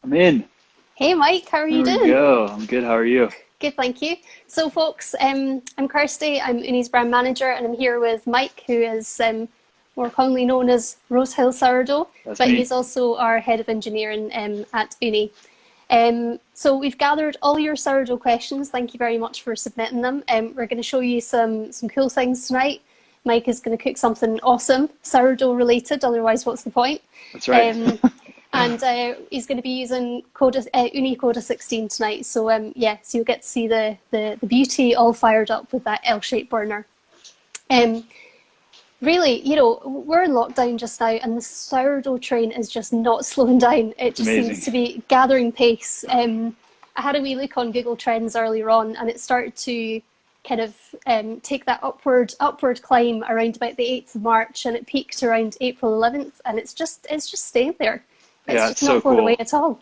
I'm in. Hey Mike, how are you There we doing? go. I'm good. How are you? Good, thank you. So folks, I'm Kirsty, I'm Uni's brand manager and I'm here with Mike, who is more commonly known as Rosehill Sourdough, That's but me. he's also our head of engineering at Uni. So we've gathered all your sourdough questions. Thank you very much for submitting them. We're going to show you some cool things tonight. Mike is going to cook something awesome, sourdough related, otherwise what's the point? That's right. Um, and he's going to be using Ooni Koda 16 tonight. So yeah, so you'll get to see the beauty all fired up with that L-shaped burner. Um, Really, we're in lockdown just now, and the sourdough train is just not slowing down. It It's just seems amazing. to be gathering pace. I had a wee look on Google Trends earlier on, and it started to kind of take that upward climb around about the 8th of March, and it peaked around April 11th, and it's just staying there. It's Yeah, just it's so not going away cool. at all.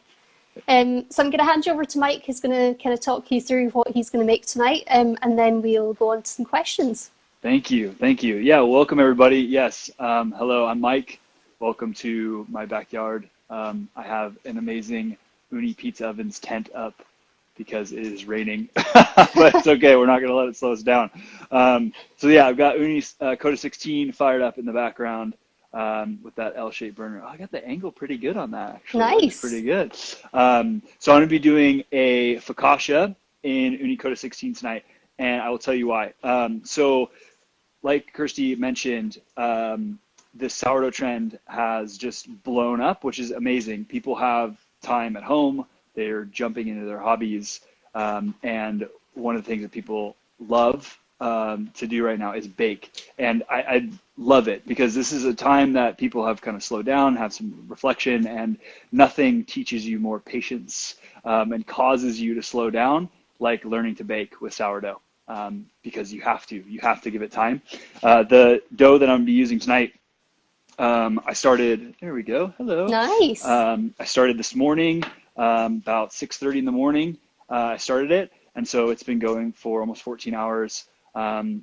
So I'm going to hand you over to Mike, who's going to kind of talk you through what he's going to make tonight, and then we'll go on to some questions. Thank you. Thank you. Yeah, welcome everybody. Yes. Hello, I'm Mike. Welcome to my backyard. I have an amazing Uni Pizza Ovens tent up because it is raining, but it's okay. We're not going to let it slow us down. So yeah, I've got Uni's Coda 16 fired up in the background with that L-shaped burner. Oh, I got the angle pretty good on that, actually. It looks Nice. pretty good. So I'm going to be doing a focaccia in Uni Coda 16 tonight, and I will tell you why. So like Kirsty mentioned, this sourdough trend has just blown up, which is amazing. People have time at home, they're jumping into their hobbies, and one of the things that people love to do right now is bake. And I love it because this is a time that people have kind of slowed down, have some reflection, and nothing teaches you more patience and causes you to slow down like learning to bake with sourdough. Because you have to give it time. The dough that I'm gonna be using tonight, I started, there we go, hello. Nice. I started this morning, about 6:30 in the morning, I started it, and so it's been going for almost 14 hours, and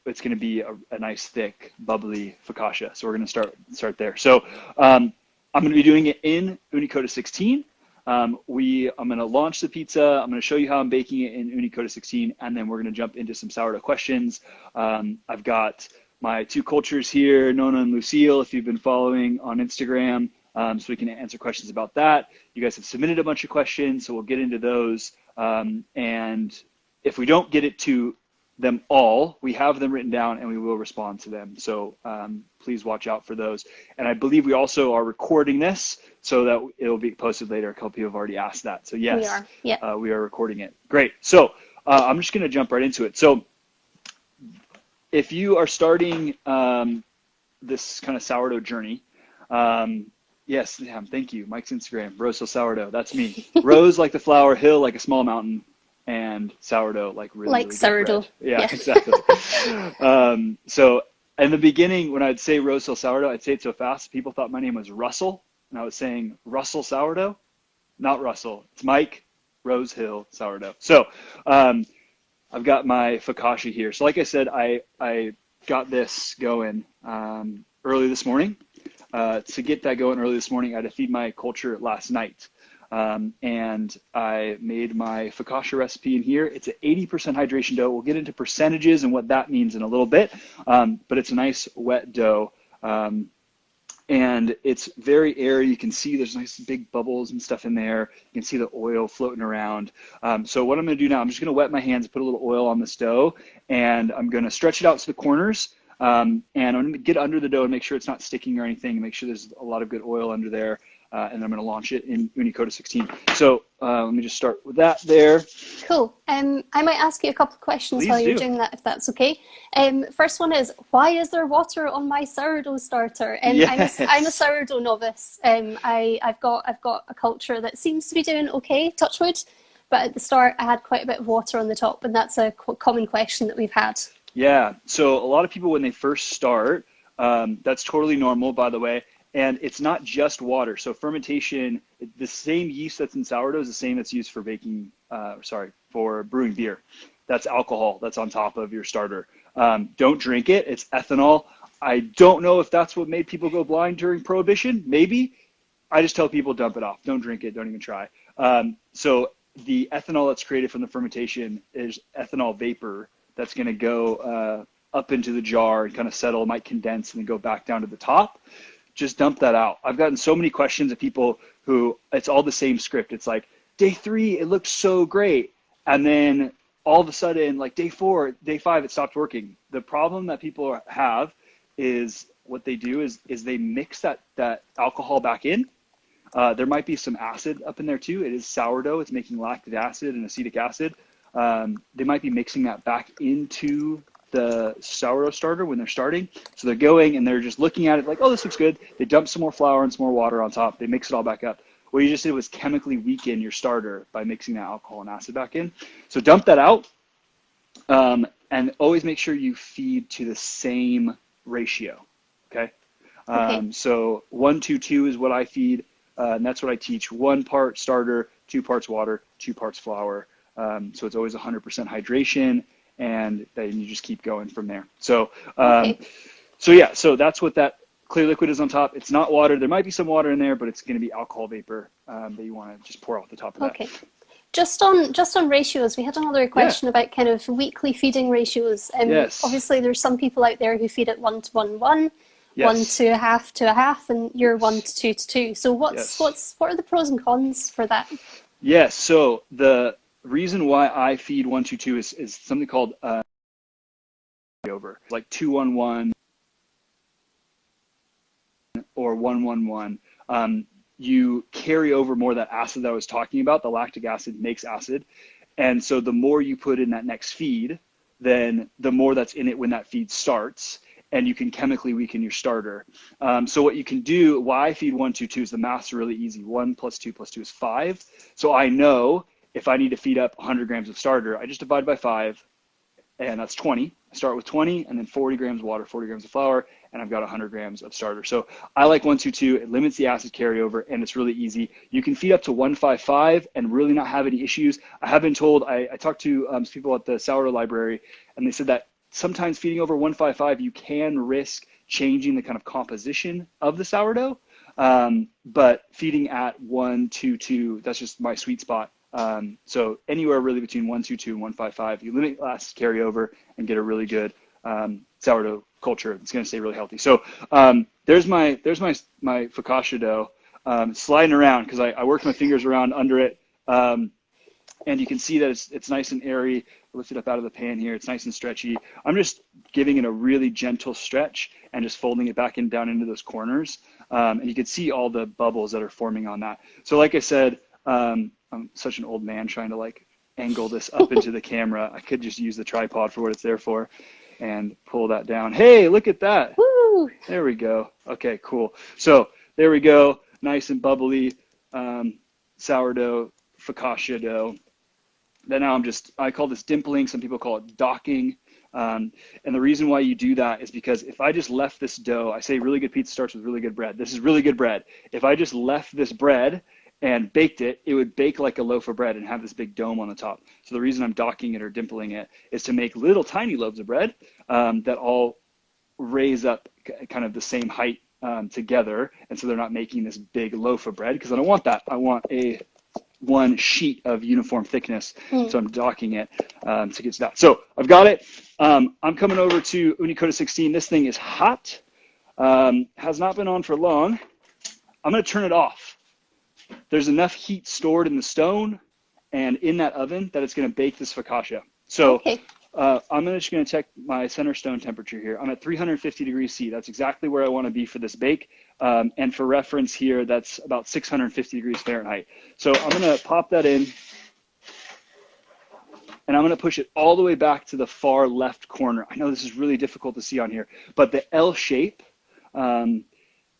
it's gonna be a nice, thick, bubbly focaccia, so we're gonna start there. So I'm gonna be doing it in Ooni Koda 16. I'm going to launch the pizza. I'm going to show you how I'm baking it in Ooni Koda 16, and then we're going to jump into some sourdough questions. I've got my two cultures here, Nona and Lucille, if you've been following on Instagram, so we can answer questions about that. You guys have submitted a bunch of questions, so we'll get into those. And if we don't get it to them all, we have them written down and we will respond to them. So please watch out for those. And I believe we also are recording this so that it'll be posted later. A couple people have already asked that. So We yes, are. Yeah. we are recording it. Great. So I'm just going to jump right into it. So if you are starting this kind of sourdough journey, yes, thank you. Mike's Instagram, Rosehill Sourdough. That's me. Rose like the flower, hill like a small mountain, and sourdough like really, Like really good sourdough. bread. Yeah, Yeah. exactly. So in the beginning, when I'd say Rosehill Sourdough, I'd say it so fast, people thought my name was Russell, and I was saying Russell Sourdough, not Russell. It's Mike Rosehill Sourdough. So I've got my focaccia here. So like I said, I got this going early this morning. To get that going early this morning, I had to feed my culture last night. And I made my focaccia recipe in here. It's an 80% hydration dough. We'll get into percentages and what that means in a little bit, but it's a nice wet dough. And it's very airy. You can see there's nice big bubbles and stuff in there. You can see the oil floating around. So what I'm going to do now, I'm just going to wet my hands, put a little oil on this dough, and I'm going to stretch it out to the corners. And I'm going to get under the dough and make sure it's not sticking or anything, make sure there's a lot of good oil under there. And I'm going to launch it in Ooni Koda 16. So let me just start with that there. Cool. I might ask you a couple of questions while Please you're do. doing that, if that's okay. First one is, why is there water on my sourdough starter? I'm a Yes. sourdough novice. I've got a culture that seems to be doing okay, touch wood, but at the start I had quite a bit of water on the top, and that's a common question that we've had. Yeah. So a lot of people, when they first start, that's totally normal, by the way. And it's not just water. So fermentation, the same yeast that's in sourdough is the same that's used for for brewing beer. That's alcohol that's on top of your starter. Don't drink it. It's ethanol. I don't know if that's what made people go blind during Prohibition. Maybe. I just tell people dump it off. Don't drink it. Don't even try. So the ethanol that's created from the fermentation is ethanol vapor that's going to go up into the jar and kind of settle, might condense and then go back down to the top. Just dump that out. I've gotten so many questions of people who it's all the same script. It's like day 3, it looked so great. And then all of a sudden, like day 4, day 5, it stopped working. The problem that people have is what they do is they mix that alcohol back in. There might be some acid up in there too. It is sourdough. It's making lactic acid and acetic acid. They might be mixing that back into the sourdough starter when they're starting. So they're going and they're just looking at it like, oh, this looks good. They dump some more flour and some more water on top. They mix it all back up. What you just did was chemically weaken your starter by mixing that alcohol and acid back in. So dump that out, and always make sure you feed to the same ratio, okay? So 1-2-2 is what I feed, and that's what I teach. 1 part starter, 2 parts water, 2 parts flour. So it's always 100% hydration, and then you just keep going from there. So, so that's what that clear liquid is on top. It's not water. There might be some water in there, but it's going to be alcohol vapor that you want to just pour off the top of that. Okay. Just on ratios, we had another question about kind of weekly feeding ratios. Yes. Obviously, there's some people out there who feed it 1-to-1-1, Yes. 1 to a half to a half, and you're 1 to 2 to 2. So what are the pros and cons for that? Yes. So the reason why I feed 1-2-2 is something called over, like 2-1-1 or 1-1-1. You carry over more of that acid that I was talking about. The lactic acid makes acid. And so the more you put in that next feed, then the more that's in it when that feed starts, and you can chemically weaken your starter. So what you can do, why I feed 1-2-2 is the math's really easy. 1 + 2 + 2 is 5. So I know if I need to feed up 100 grams of starter, I just divide by 5, and that's 20. I start with 20, and then 40 grams water, 40 grams of flour, and I've got 100 grams of starter. So I like 1-2-2. It limits the acid carryover, and it's really easy. You can feed up to 1-5-5 and really not have any issues. I have been told, I talked to some people at the sourdough library, and they said that sometimes feeding over 1-5-5, you can risk changing the kind of composition of the sourdough. But feeding at 1-2-2, that's just my sweet spot. So anywhere really between 1-2-2 and 1-5-5, you limit acid carryover and get a really good sourdough culture. It's going to stay really healthy. So there's my focaccia dough sliding around because I worked my fingers around under it, and you can see that it's nice and airy. Lift it up out of the pan here. It's nice and stretchy. I'm just giving it a really gentle stretch and just folding it back down into those corners, and you can see all the bubbles that are forming on that. So like I said, I'm such an old man trying to like angle this up into the camera. I could just use the tripod for what it's there for and pull that down. Hey, look at that. Woo! There we go. Okay, cool. So there we go. Nice and bubbly sourdough focaccia dough. Then now I call this dimpling. Some people call it docking. And the reason why you do that is because if I just left this dough, I say really good pizza starts with really good bread. This is really good bread. If I just left this bread and baked it, it would bake like a loaf of bread and have this big dome on the top. So the reason I'm docking it or dimpling it is to make little tiny loaves of bread that all raise up kind of the same height together. And so they're not making this big loaf of bread, because I don't want that. I want one sheet of uniform thickness. So I'm docking it to get to that. So I've got it. I'm coming over to Ooni Koda 16. This thing is hot. Has not been on for long. I'm going to turn it off. There's enough heat stored in the stone and in that oven that it's going to bake this focaccia. So I'm just going to check my center stone temperature here. I'm at 350 degrees C. That's exactly where I want to be for this bake. And for reference here, that's about 650 degrees Fahrenheit. So I'm going to pop that in, and I'm going to push it all the way back to the far left corner. I know this is really difficult to see on here, but the L shape,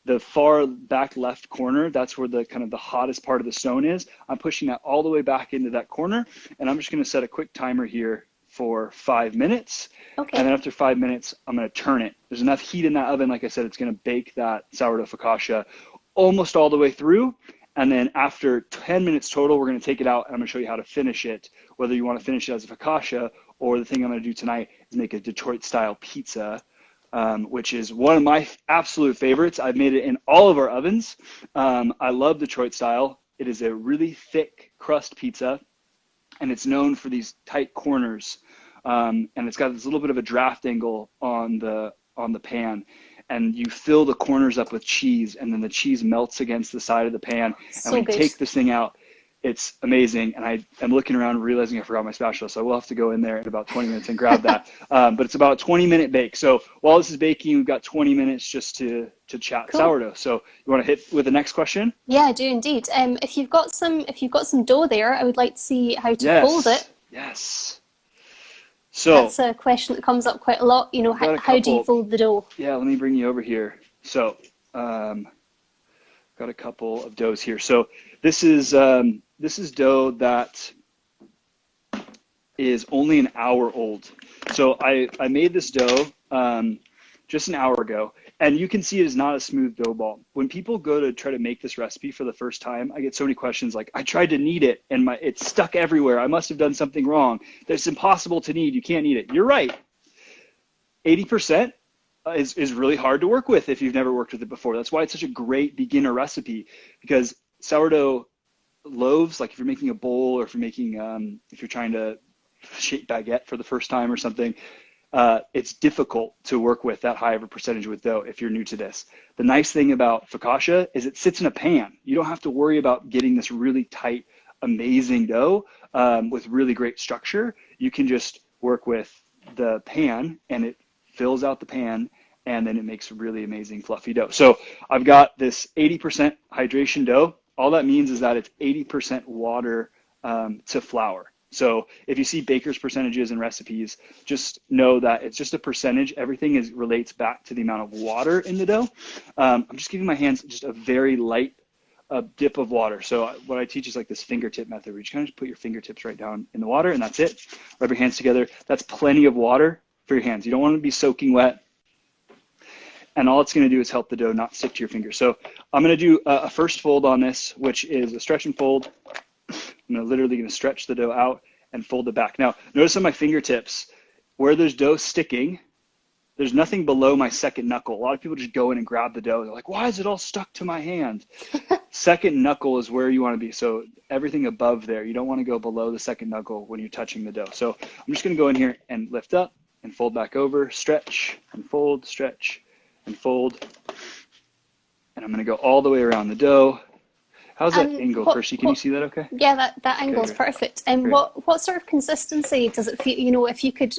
the far back left corner, that's where the kind of the hottest part of the stone is. I'm pushing that all the way back into that corner, and I'm just going to set a quick timer here for 5 minutes. Okay. And then after 5 minutes, I'm going to turn it. There's enough heat in that oven, like I said, it's going to bake that sourdough focaccia almost all the way through. And then after 10 minutes total, we're going to take it out, and I'm going to show you how to finish it, whether you want to finish it as a focaccia, or the thing I'm going to do tonight is make a Detroit-style pizza which is one of my absolute favorites. I've made it in all of our ovens. I love Detroit style. It is a really thick crust pizza, and it's known for these tight corners. And it's got this little bit of a draft angle on the pan. And you fill the corners up with cheese, and then the cheese melts against the side of the pan. So and when good. you take this thing out, it's amazing. And I'm looking around realizing I forgot my spatula, so I will have to go in there in about 20 minutes and grab that. But it's about a 20-minute bake. So while this is baking, we've got 20 minutes just to chat Cool. sourdough. So you want to hit with the next question? Yeah, I do indeed. If you've got some dough there, I would like to see how to fold it. Yes. So That's a question that comes up quite a lot. You know, how do you fold the dough? yeah, let me bring you over here. So got a couple of doughs here. So this is dough that is only an hour old. So I made this dough just an hour ago, and you can see it is not a smooth dough ball. When people go to try to make this recipe for the first time, I get so many questions like, I tried to knead it and it's stuck everywhere. I must have done something wrong. It's impossible to knead. You can't knead it. You're right. 80% is really hard to work with if you've never worked with it before. That's why it's such a great beginner recipe, because sourdough loaves, like if you're making a bowl, or if you're making, if you're trying to shape baguette for the first time or something, it's difficult to work with that high of a percentage with dough if you're new to this. The nice thing about focaccia is it sits in a pan. You don't have to worry about getting this really tight, amazing dough with really great structure. You can just work with the pan, and it fills out the pan, and then it makes really amazing fluffy dough. So I've got this 80% hydration dough. All that means is that it's 80% water to flour. So if you see baker's percentages and recipes, just know that it's just a percentage. Everything relates back to the amount of water in the dough. I'm just giving my hands just a very light dip of water. So what I teach is like this fingertip method, where you kind of just put your fingertips right down in the water, and that's it. Rub your hands together. That's plenty of water for your hands. You don't want to be soaking wet. And all it's going to do is help the dough not stick to your fingers. So I'm going to do a first fold on this, which is a stretch and fold. I'm literally going to stretch the dough out and fold it back. Now, notice on my fingertips, where there's dough sticking, there's nothing below my second knuckle. A lot of people just go in and grab the dough. They're like, why is it all stuck to my hand? Second knuckle is where you want to be. So everything above there, you don't want to go below the second knuckle when you're touching the dough. So I'm just going to go in here and lift up and fold back over, stretch and fold, stretch and fold. And I'm going to go all the way around the dough. How's that angle, Kirsty? Can you see that okay? Yeah, that angle is perfect. And what sort of consistency does it feel? You know, if you could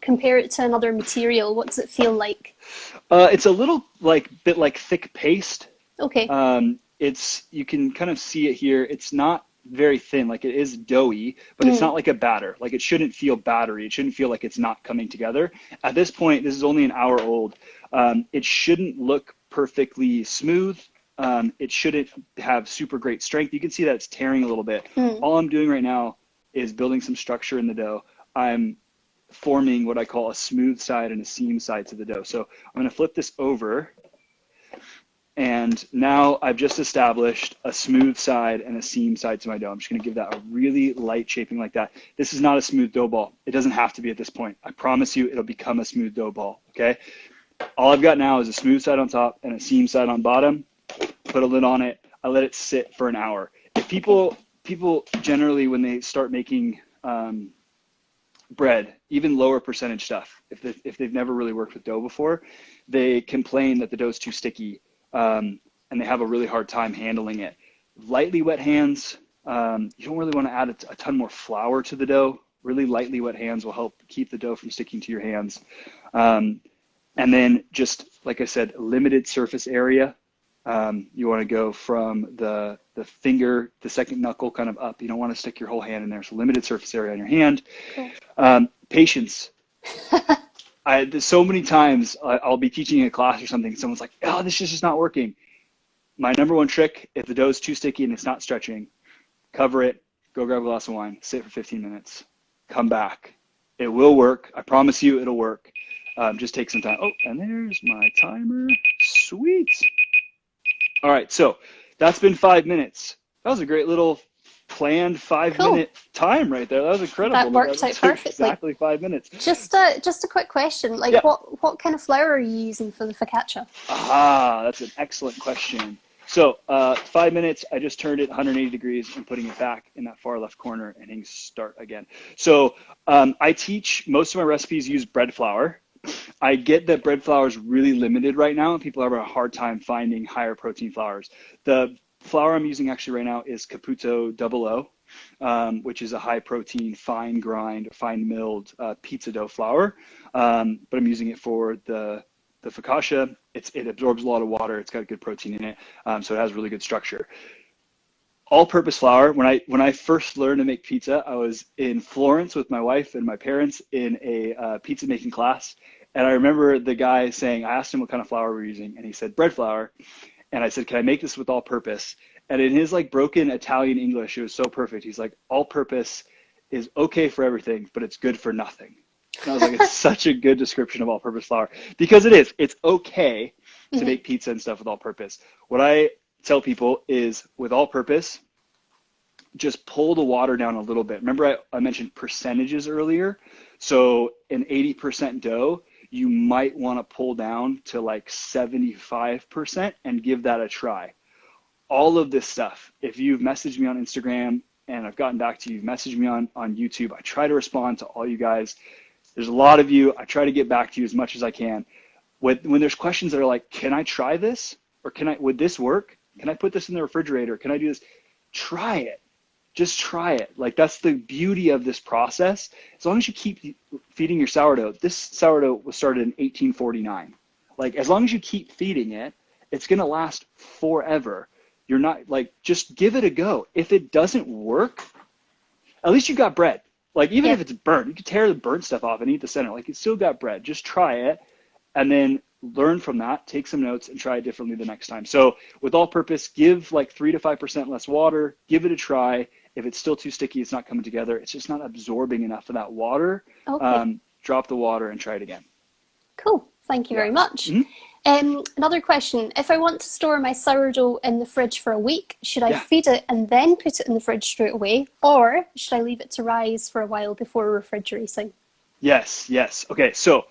compare it to another material, what does it feel like? It's a little bit like thick paste. Okay. You can kind of see it here. It's not very thin, like it is doughy, but it's not like a batter. Like it shouldn't feel battery. It shouldn't feel like it's not coming together. At this point, this is only an hour old. It shouldn't look perfectly smooth. It shouldn't have super great strength. You can see that it's tearing a little bit. All I'm doing right now is building some structure in the dough. I'm forming what I call a smooth side and a seam side to the dough. So I'm going to flip this over. And now I've just established a smooth side and a seam side to my dough. I'm just going to give that a really light shaping like that. This is not a smooth dough ball. It doesn't have to be at this point. I promise you it'll become a smooth dough ball, okay? All I've got now is a smooth side on top and a seam side on bottom. Put a lid on it. I let it sit for an hour. If people generally, when they start making bread, even lower percentage stuff, if they've never really worked with dough before, they complain that the dough is too sticky, and they have a really hard time handling it. Lightly wet hands, you don't really want to add a ton more flour to the dough. Really lightly wet hands will help keep the dough from sticking to your hands. And then just, like I said, limited surface area. You want to go from the finger, the second knuckle kind of up. You don't want to stick your whole hand in there. So limited surface area on your hand. Cool. Patience. So many times I'll be teaching a class or something, and someone's like, oh, this is just not working. My number one trick, if the dough is too sticky and it's not stretching, cover it, go grab a glass of wine, sit for 15 minutes, come back. It will work. I promise you it'll work. Just take some time. Oh, and there's my timer. Sweet. All right, so that's been 5 minutes. That was a great little planned Cool. 5 minute time right there. That was incredible. That worked That out took perfectly. exactly 5 minutes. Just a quick question. Like, Yeah. what kind of flour are you using for the focaccia? That's an excellent question. So 5 minutes, I just turned it 180 degrees and putting it back in that far left corner and hitting start again. So I teach, most of my recipes use bread flour. I get that bread flour is really limited right now, and people have a hard time finding higher protein flours. The flour I'm using actually right now is Caputo 00, which is a high protein, fine grind, fine milled pizza dough flour. But I'm using it for the focaccia. It absorbs a lot of water. It's got good protein in it, so it has really good structure. All-purpose flour. When I first learned to make pizza, I was in Florence with my wife and my parents in a pizza making class, and I remember the guy saying, I asked him what kind of flour we were using, and he said bread flour, and I said, can I make this with all-purpose? And in his like broken Italian English, it was so perfect. He's like, all-purpose is okay for everything, but it's good for nothing. And I was like, it's such a good description of all-purpose flour because it is. It's okay to make pizza and stuff with all-purpose. What I tell people is with all-purpose, just pull the water down a little bit. Remember I mentioned percentages earlier? So an 80% dough, you might want to pull down to like 75% and give that a try. All of this stuff, if you've messaged me on Instagram and I've gotten back to you, you've messaged me on YouTube, I try to respond to all you guys. There's a lot of you. I try to get back to you as much as I can. When there's questions that are like, can I try this? Or would this work? Can I put this in the refrigerator? Can I do this? Try it. Just try it. Like, that's the beauty of this process. As long as you keep feeding your sourdough, this sourdough was started in 1849. Like, as long as you keep feeding it, it's going to last forever. You're not like, just give it a go. If it doesn't work, at least you got bread. Like, even if it's burnt, you can tear the burnt stuff off and eat the center. Like, you still got bread. Just try it and then learn from that, take some notes, and try it differently the next time. So with all-purpose, give like 3 to 5% less water. Give it a try. If it's still too sticky, it's not coming together, it's just not absorbing enough of that water, drop the water and try it again. Cool. Thank you very much. Another question. If I want to store my sourdough in the fridge for a week, should I feed it and then put it in the fridge straight away? Or should I leave it to rise for a while before refrigerating? Yes. Okay, so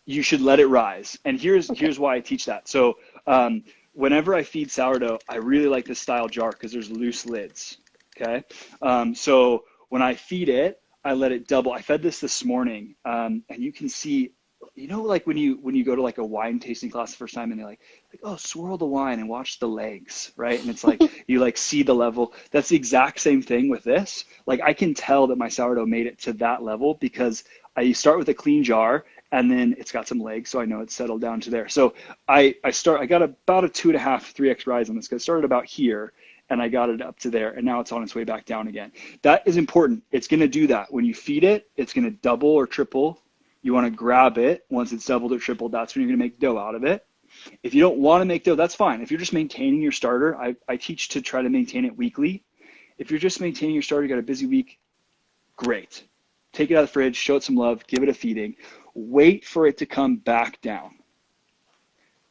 you should let it rise. And here's why I teach that. So whenever I feed sourdough, I really like this style jar because there's loose lids, okay? So when I feed it, I let it double. I fed this morning, and you can see, you know, like when you go to like a wine tasting class the first time and they're like, oh, swirl the wine and watch the legs, right? And it's like, you like see the level. That's the exact same thing with this. Like, I can tell that my sourdough made it to that level because I start with a clean jar and then it's got some legs, so I know it's settled down to there. So I got about a 2.5, 3x rise on this because it started about here and I got it up to there and now it's on its way back down again. That is important. It's gonna do that. When you feed it, it's gonna double or triple. You wanna grab it. Once it's doubled or tripled, that's when you're gonna make dough out of it. If you don't wanna make dough, that's fine. If you're just maintaining your starter, I teach to try to maintain it weekly. If you're just maintaining your starter, you got a busy week, great. Take it out of the fridge, show it some love, give it a feeding. Wait for it to come back down.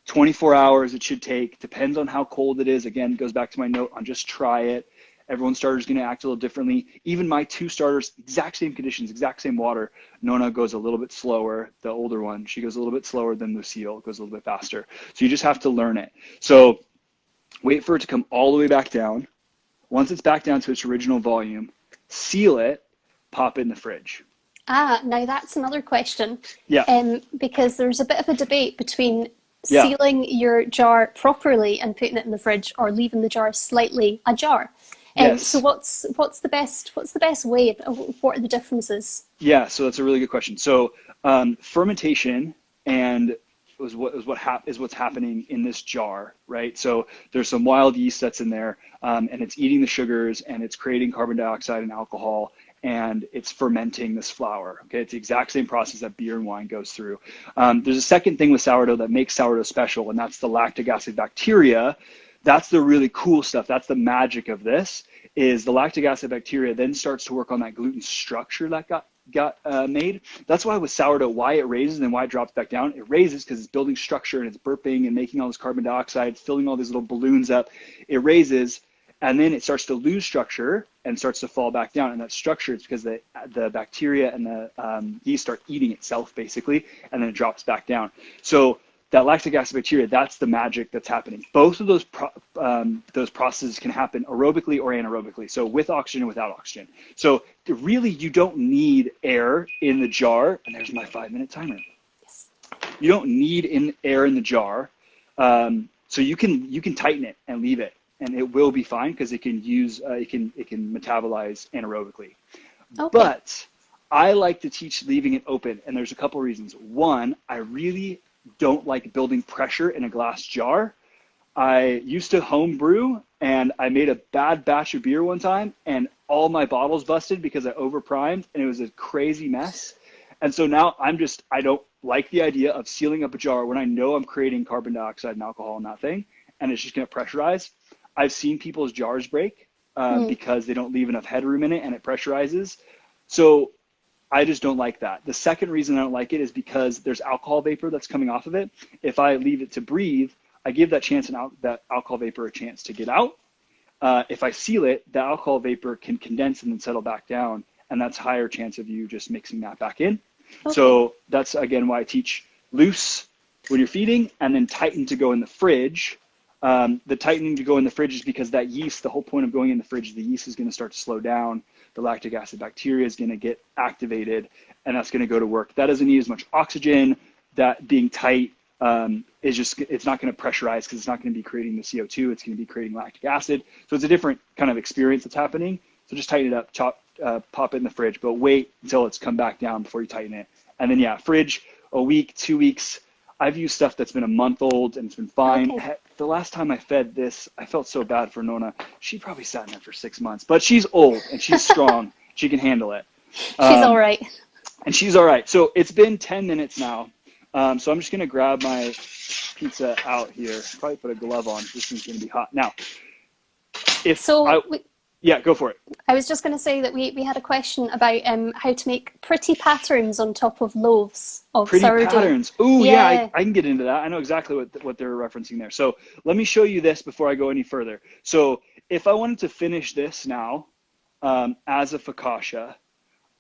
24 hours it should take, depends on how cold it is. Again, it goes back to my note on just try it. Everyone's starter is gonna act a little differently. Even my 2 starters, exact same conditions, exact same water. Nona goes a little bit slower, the older one. She goes a little bit slower than Lucille, goes a little bit faster. So you just have to learn it. So wait for it to come all the way back down. Once it's back down to its original volume, seal it, pop it in the fridge. Now that's another question. Yeah. Because there's a bit of a debate between sealing your jar properly and putting it in the fridge or leaving the jar slightly ajar. So what's the best way? What are the differences? Yeah, so that's a really good question. So fermentation and is what's happening in this jar, right? So there's some wild yeast that's in there, and it's eating the sugars and it's creating carbon dioxide and alcohol, and it's fermenting this flour. Okay, it's the exact same process that beer and wine goes through. There's a second thing with sourdough that makes sourdough special, and that's the lactic acid bacteria. That's the really cool stuff. That's the magic of this, is the lactic acid bacteria then starts to work on that gluten structure that got made. That's why with sourdough, why it raises and why it drops back down. It raises because it's building structure and it's burping and making all this carbon dioxide, filling all these little balloons up. It raises, and then it starts to lose structure and starts to fall back down. And that structure is because the bacteria and the yeast start eating itself basically, and then it drops back down. So that lactic acid bacteria, that's the magic that's happening. Both of those processes can happen aerobically or anaerobically, so with oxygen and without oxygen. So really, you don't need air in the jar. And there's my 5-minute timer. Yes. You don't need air in the jar. So you can tighten it and leave it, and it will be fine because it can metabolize anaerobically. Okay. But I like to teach leaving it open, and there's a couple reasons. One, I really don't like building pressure in a glass jar. I used to home brew, and I made a bad batch of beer one time, and all my bottles busted because I overprimed, and it was a crazy mess. And so now I don't like the idea of sealing up a jar when I know I'm creating carbon dioxide and alcohol in that thing, and it's just going to pressurize. I've seen people's jars break because they don't leave enough headroom in it, and it pressurizes. So I just don't like that. The second reason I don't like it is because there's alcohol vapor that's coming off of it. If I leave it to breathe, I give that alcohol vapor a chance to get out. If I seal it, the alcohol vapor can condense and then settle back down, and that's higher chance of you just mixing that back in. Okay. So that's, again, why I teach loose when you're feeding and then tighten to go in the fridge. The tightening to go in the fridge is because that yeast, the whole point of going in the fridge, the yeast is going to start to slow down. The lactic acid bacteria is going to get activated, and that's going to go to work. That doesn't need as much oxygen. That being tight it's not going to pressurize because it's not going to be creating the CO2. It's going to be creating lactic acid. So it's a different kind of experience that's happening. So just tighten it up, pop it in the fridge, but wait until it's come back down before you tighten it. And then, yeah, fridge, a week, 2 weeks. I've used stuff that's been a month old and it's been fine. Okay. The last time I fed this, I felt so bad for Nona. She probably sat in there for 6 months, but she's old and she's strong. She can handle it. She's all right. And she's all right. So it's been 10 minutes now. So I'm just going to grab my pizza out here. Probably put a glove on. This thing's going to be hot. Now, yeah, go for it. I was just going to say that we had a question about how to make pretty patterns on top of loaves of sourdough. Pretty patterns. Ooh, yeah, I can get into that. I know exactly what they're referencing there. So let me show you this before I go any further. So if I wanted to finish this now as a focaccia,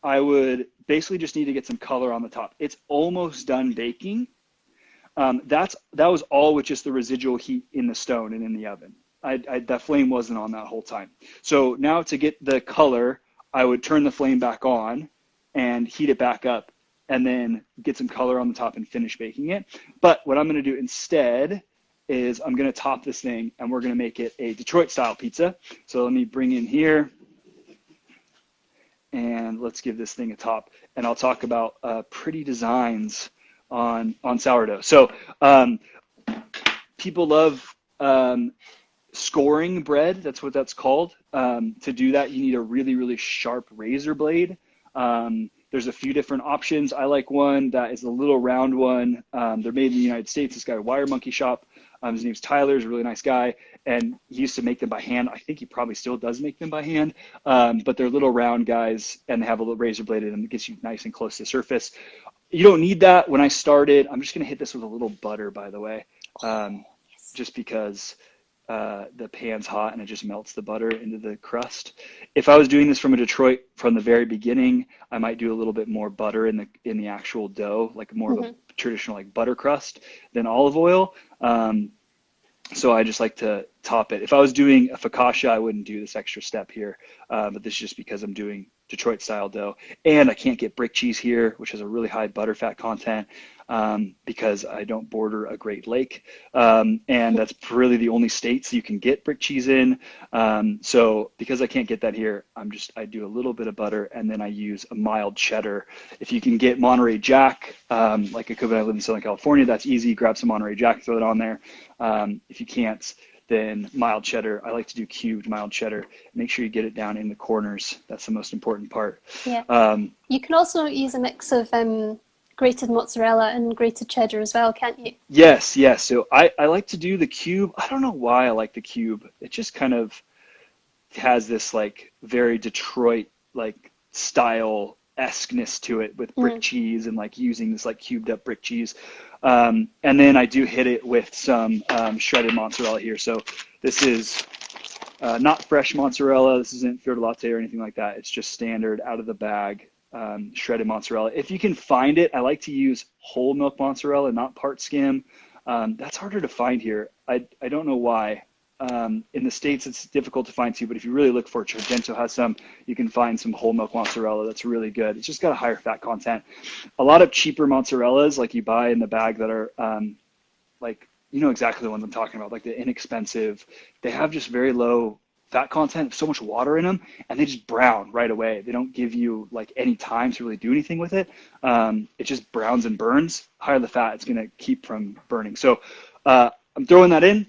I would basically just need to get some color on the top. It's almost done baking. That was all with just the residual heat in the stone and in the oven. That flame wasn't on that whole time. So now to get the color, I would turn the flame back on and heat it back up and then get some color on the top and finish baking it. But what I'm going to do instead is I'm going to top this thing and we're going to make it a Detroit style pizza. So let me bring in here and let's give this thing a top. And I'll talk about pretty designs on sourdough. So people love scoring bread. That's what that's called. To do that, you need a really, really sharp razor blade. There's a few different options. I like one that is a little round one. They're made in the United States. This guy, Wire Monkey Shop. His name's Tyler. He's a really nice guy. And he used to make them by hand. I think he probably still does make them by hand. But they're little round guys, and they have a little razor blade in them. It gets you nice and close to the surface. You don't need that. When I started, I'm just going to hit this with a little butter, by the way, just because the pan's hot and it just melts the butter into the crust. If I was doing this from Detroit from the very beginning, I might do a little bit more butter in the actual dough, like more of a traditional like butter crust than olive oil. So I just like to top it. If I was doing a focaccia, I wouldn't do this extra step here, but this is just because I'm doing Detroit style dough. And I can't get brick cheese here, which has a really high butterfat content, because I don't border a Great Lake. And that's really the only states you can get brick cheese in. So because I can't get that here, I do a little bit of butter and then I use a mild cheddar. If you can get Monterey Jack, like I live in Southern California, that's easy. Grab some Monterey Jack, throw it on there. If you can't, then mild cheddar. I like to do cubed mild cheddar. Make sure you get it down in the corners. That's the most important part. Yeah. You can also use a mix of grated mozzarella and grated cheddar as well, can't you? Yes. So I like to do the cube. I don't know why I like the cube. It just kind of has this like very Detroit like style esqueness to it with brick cheese and like using this like cubed up brick cheese. And then I do hit it with some shredded mozzarella here. So this is not fresh mozzarella. This isn't fior di latte or anything like that. It's just standard out of the bag, shredded mozzarella. If you can find it, I like to use whole milk mozzarella, not part skim. That's harder to find here. I don't know why. In the States, it's difficult to find too, but if you really look for it, Trigento has some. You can find some whole milk mozzarella that's really good. It's just got a higher fat content. A lot of cheaper mozzarellas, like you buy in the bag, that are like, you know exactly the ones I'm talking about, like the inexpensive. They have just very low fat content, so much water in them, and they just brown right away. They don't give you like any time to really do anything with it. It just browns and burns. Higher the fat, it's gonna keep from burning. So I'm throwing that in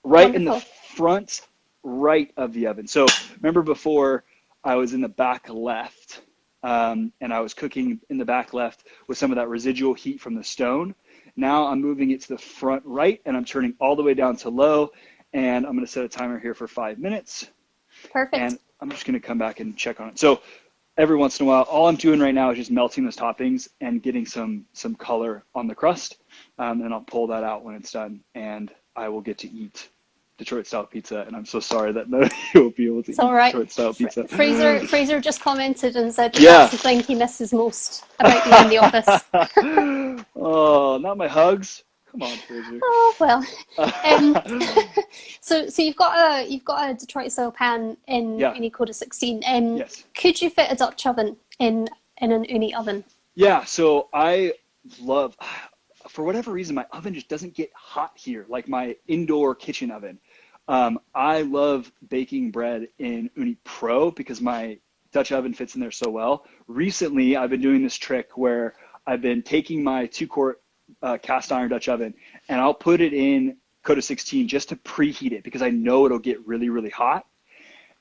right in the front right of the oven. So remember before I was in the back left, and I was cooking in the back left with some of that residual heat from the stone. Now I'm moving it to the front right, and I'm turning all the way down to low, and I'm going to set a timer here for 5 minutes. Perfect. And I'm just going to come back and check on it. So every once in a while, all I'm doing right now is just melting those toppings and getting some color on the crust, and I'll pull that out when it's done, and I will get to eat Detroit-style pizza, and I'm so sorry that none of you will be able to eat Detroit-style pizza. Fraser just commented and said that's the thing he misses most about being in the office. Oh, not my hugs. Come on, Fraser. Oh well. So you've got a Detroit-style pan in Ooni Koda 16. Yes. Could you fit a Dutch oven in an Ooni oven? Yeah. So I love. For whatever reason, my oven just doesn't get hot here, like my indoor kitchen oven. I love baking bread in Ooni Pro because my Dutch oven fits in there so well. Recently, I've been doing this trick where I've been taking my 2-quart cast iron Dutch oven, and I'll put it in Koda 16 just to preheat it because I know it'll get really, really hot.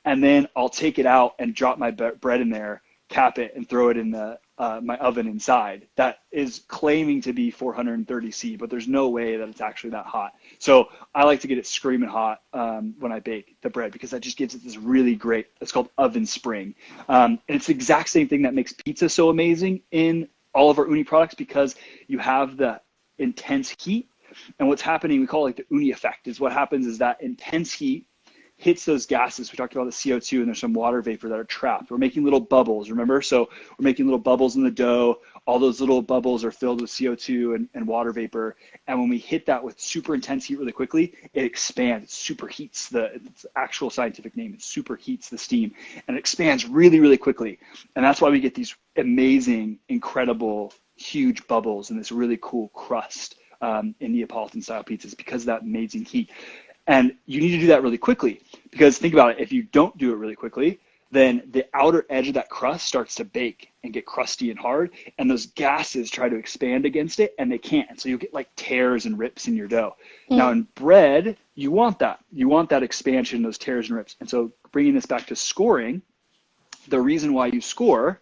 And then I'll take it out and drop my bread in there, cap it, and throw it in the my oven inside. That is claiming to be 430°C, but there's no way that it's actually that hot. So I like to get it screaming hot when I bake the bread because that just gives it this really great, it's called oven spring. And it's the exact same thing that makes pizza so amazing in all of our Ooni products because you have the intense heat. And what's happening, we call it like the Ooni effect, is what happens is that intense heat hits those gases. We talked about the CO2 and there's some water vapor that are trapped. We're making little bubbles, remember? So we're making little bubbles in the dough. All those little bubbles are filled with CO2 and water vapor. And when we hit that with super intense heat really quickly, it expands, it superheats, it's the actual scientific name, it superheats the steam and it expands really, really quickly. And that's why we get these amazing, incredible, huge bubbles and this really cool crust in Neapolitan style pizzas because of that amazing heat. And you need to do that really quickly because think about it, if you don't do it really quickly, then the outer edge of that crust starts to bake and get crusty and hard, and those gases try to expand against it, and they can't. And so you'll get like tears and rips in your dough. Now in bread, you want that. You want that expansion, those tears and rips. And so bringing this back to scoring, the reason why you score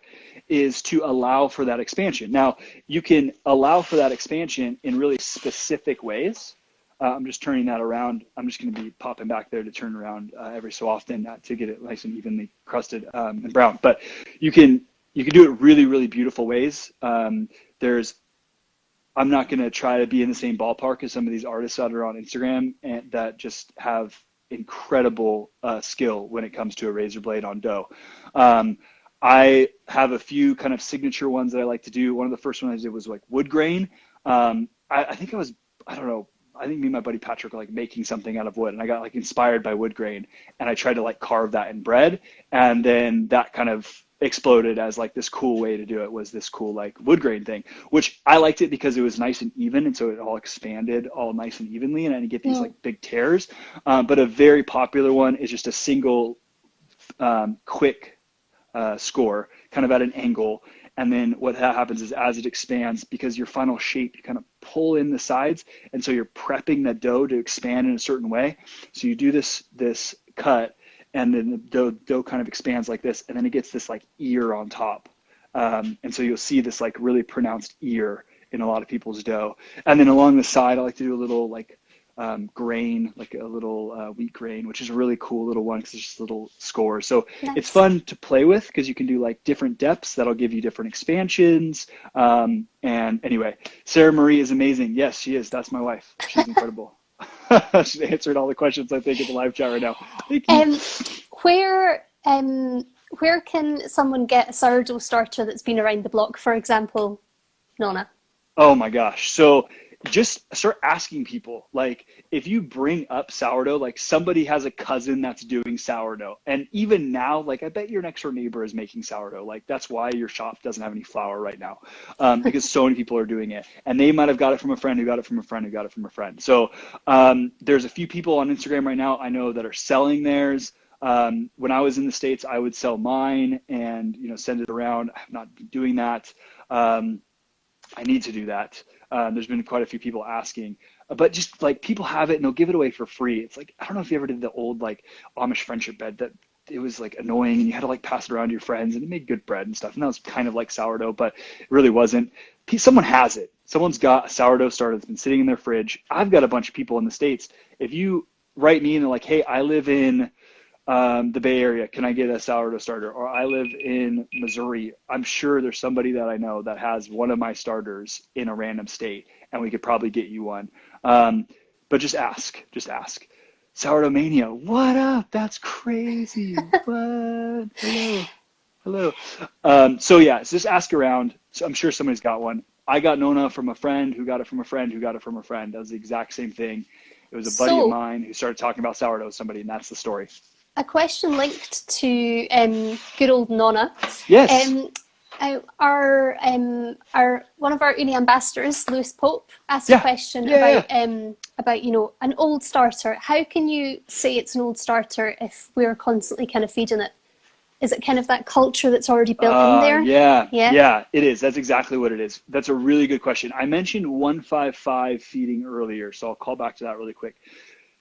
is to allow for that expansion. Now, you can allow for that expansion in really specific ways. I'm just turning that around. I'm just going to be popping back there to turn around every so often to get it nice and evenly crusted and brown. But you can do it really, really beautiful ways. I'm not going to try to be in the same ballpark as some of these artists that are on Instagram and that just have incredible skill when it comes to a razor blade on dough. I have a few kind of signature ones that I like to do. One of the first ones I did was like wood grain. I think me and my buddy Patrick were like making something out of wood, and I got like inspired by wood grain, and I tried to like carve that in bread, and then that kind of exploded as like this cool way to do it was this cool like wood grain thing, which I liked it because it was nice and even, and so it all expanded all nice and evenly, and I didn't get these like big tears. But a very popular one is just a single quick score kind of at an angle. And then what happens is as it expands, because your final shape, you kind of pull in the sides. And so you're prepping the dough to expand in a certain way. So you do this cut, and then the dough kind of expands like this. And then it gets this like ear on top. And so you'll see this like really pronounced ear in a lot of people's dough. And then along the side, I like to do a little like grain, like a little wheat grain, which is a really cool little one because it's just a little score. So It's fun to play with because you can do like different depths that'll give you different expansions. And anyway, Sarah Marie is amazing. Yes, she is. That's my wife. She's incredible. Just answered all the questions, I think, in the live chat right now. Thank you. Where where can someone get a sourdough starter that's been around the block, for example, Nonna? Oh my gosh. So just start asking people, like, if you bring up sourdough, like somebody has a cousin that's doing sourdough. And even now, like, I bet your next door neighbor is making sourdough. Like, that's why your shop doesn't have any flour right now, because so many people are doing it. And they might have got it from a friend who got it from a friend who got it from a friend. So there's a few people on Instagram right now I know that are selling theirs. When I was in the States, I would sell mine and, send it around. I'm not doing that. I need to do that. There's been quite a few people asking, but just like people have it and they'll give it away for free. It's like, I don't know if you ever did the old like Amish friendship bread that it was like annoying and you had to like pass it around to your friends and it made good bread and stuff. And that was kind of like sourdough, but it really wasn't. Someone has it. Someone's got a sourdough starter that's been sitting in their fridge. I've got a bunch of people in the States. If you write me and they're like, hey, I live in the Bay Area, can I get a sourdough starter? Or I live in Missouri. I'm sure there's somebody that I know that has one of my starters in a random state, and we could probably get you one. But just ask. Sourdough Mania, what up? That's crazy. What? Hello. So yeah, so just ask around. So I'm sure somebody's got one. I got Nona from a friend who got it from a friend who got it from a friend. That was the exact same thing. It was a buddy of mine who started talking about sourdough with somebody, and that's the story. A question linked to good old Nonna. Yes. Our one of our Ooni ambassadors, Lewis Pope, asked a question about an old starter. How can you say it's an old starter if we're constantly kind of feeding it? Is it kind of that culture that's already built in there? Yeah, it is. That's exactly what it is. That's a really good question. I mentioned 155 feeding earlier, so I'll call back to that really quick.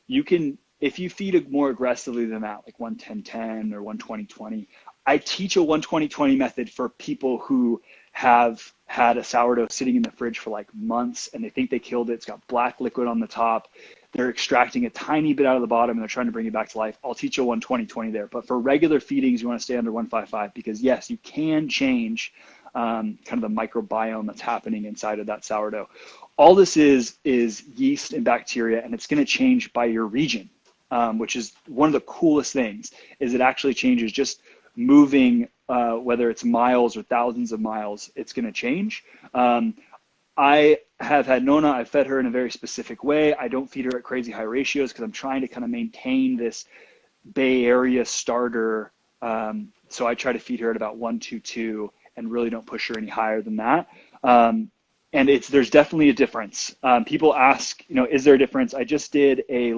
You can, if you feed it more aggressively than that, like 110-10 or 120-20, I teach a 120-20 method for people who have had a sourdough sitting in the fridge for like months and they think they killed it. It's got black liquid on the top. They're extracting a tiny bit out of the bottom and they're trying to bring it back to life. I'll teach a 120-20 there. But for regular feedings, you want to stay under 155 because yes, you can change kind of the microbiome that's happening inside of that sourdough. All this is yeast and bacteria, and it's going to change by your region, which is one of the coolest things, is it actually changes just moving, whether it's miles or thousands of miles, it's going to change. I have had Nona, I've fed her in a very specific way. I don't feed her at crazy high ratios because I'm trying to kind of maintain this Bay Area starter. So I try to feed her at about 1-2 and really don't push her any higher than that. And there's definitely a difference. People ask, is there a difference? I just did a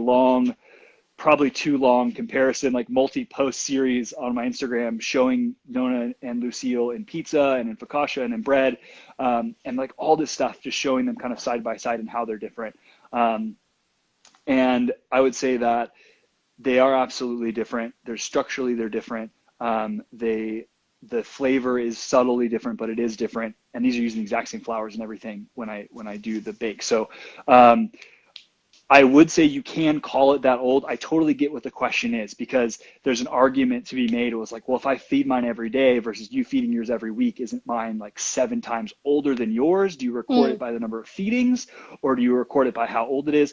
probably too long comparison, like multi-post series on my Instagram showing Nona and Lucille in pizza and in focaccia and in bread, and like all this stuff, just showing them kind of side by side and how they're different. And I would say that they are absolutely different. Structurally, they're different. The flavor is subtly different, but it is different. And these are using the exact same flours and everything when I do the bake. So I would say you can call it that old. I totally get what the question is because there's an argument to be made. It was like, well, if I feed mine every day versus you feeding yours every week, isn't mine like 7 times older than yours? Do you record it by the number of feedings or do you record it by how old it is?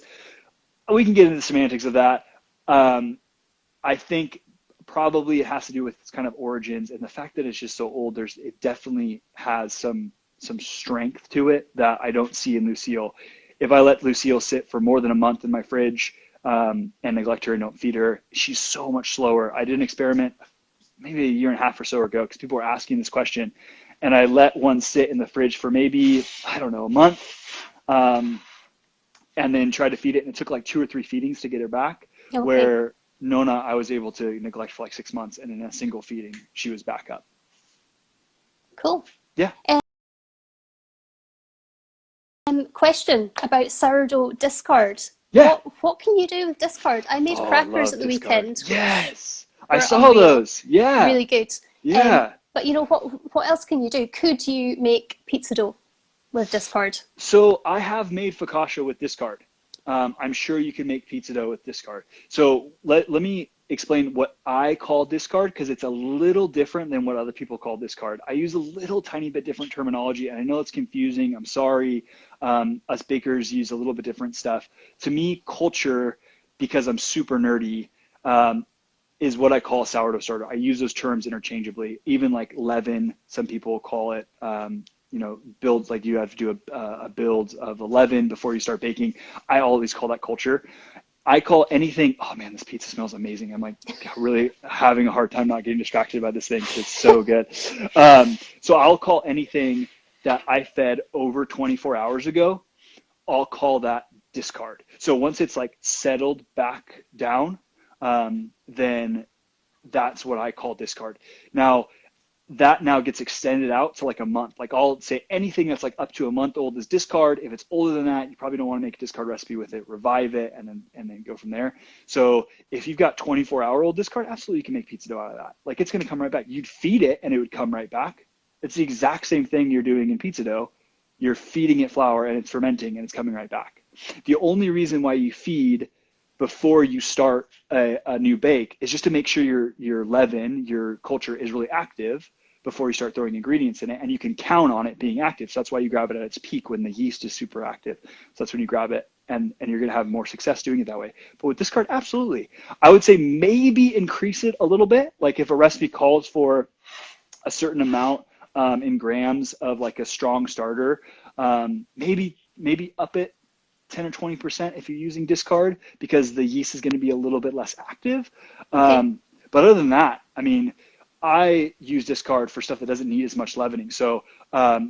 We can get into the semantics of that. I think probably it has to do with its kind of origins and the fact that it's just so old. It definitely has some strength to it that I don't see in Lucille. If I let Lucille sit for more than a month in my fridge and neglect her and don't feed her, she's so much slower. I did an experiment maybe a year and a half or so ago because people were asking this question, and I let one sit in the fridge for maybe, I don't know, a month, and then tried to feed it, and it took like 2 or 3 feedings to get her back, where Nona, I was able to neglect for like 6 months, and in a single feeding, she was back up. Cool. Yeah. Question about sourdough discard. Yeah. What can you do with discard? I made crackers at the weekend. Yes. I saw those. Yeah. Really good. Yeah. But what else can you do? Could you make pizza dough with discard? So I have made focaccia with discard. I'm sure you can make pizza dough with discard. So let me explain what I call discard because it's a little different than what other people call discard. I use a little tiny bit different terminology, and I know it's confusing. I'm sorry. Us bakers use a little bit different stuff. To me, culture, because I'm super nerdy, is what I call sourdough starter. I use those terms interchangeably. Even like leaven, some people call it, builds, like you have to do a build of a leaven before you start baking. I always call that culture. I call anything, oh man, this pizza smells amazing. I'm like really having a hard time not getting distracted by this thing because it's so good. So I'll call anything that I fed over 24 hours ago, I'll call that discard. So once it's like settled back down, then that's what I call discard. Now, that now gets extended out to like a month. Like I'll say anything that's like up to a month old is discard. If it's older than that, you probably don't want to make a discard recipe with it. Revive it and then go from there. So if you've got 24-hour-old discard, absolutely you can make pizza dough out of that. Like it's going to come right back. You'd feed it and it would come right back. It's the exact same thing you're doing in pizza dough. You're feeding it flour and it's fermenting and it's coming right back. The only reason why you feed before you start a new bake is just to make sure your leaven, your culture is really active before you start throwing ingredients in it, and you can count on it being active. So that's why you grab it at its peak when the yeast is super active. So that's when you grab it, and you're going to have more success doing it that way. But with discard, absolutely. I would say maybe increase it a little bit. Like if a recipe calls for a certain amount in grams of like a strong starter, maybe up it 10 or 20% if you're using discard because the yeast is going to be a little bit less active. Okay. But other than that, I mean, I use discard for stuff that doesn't need as much leavening. So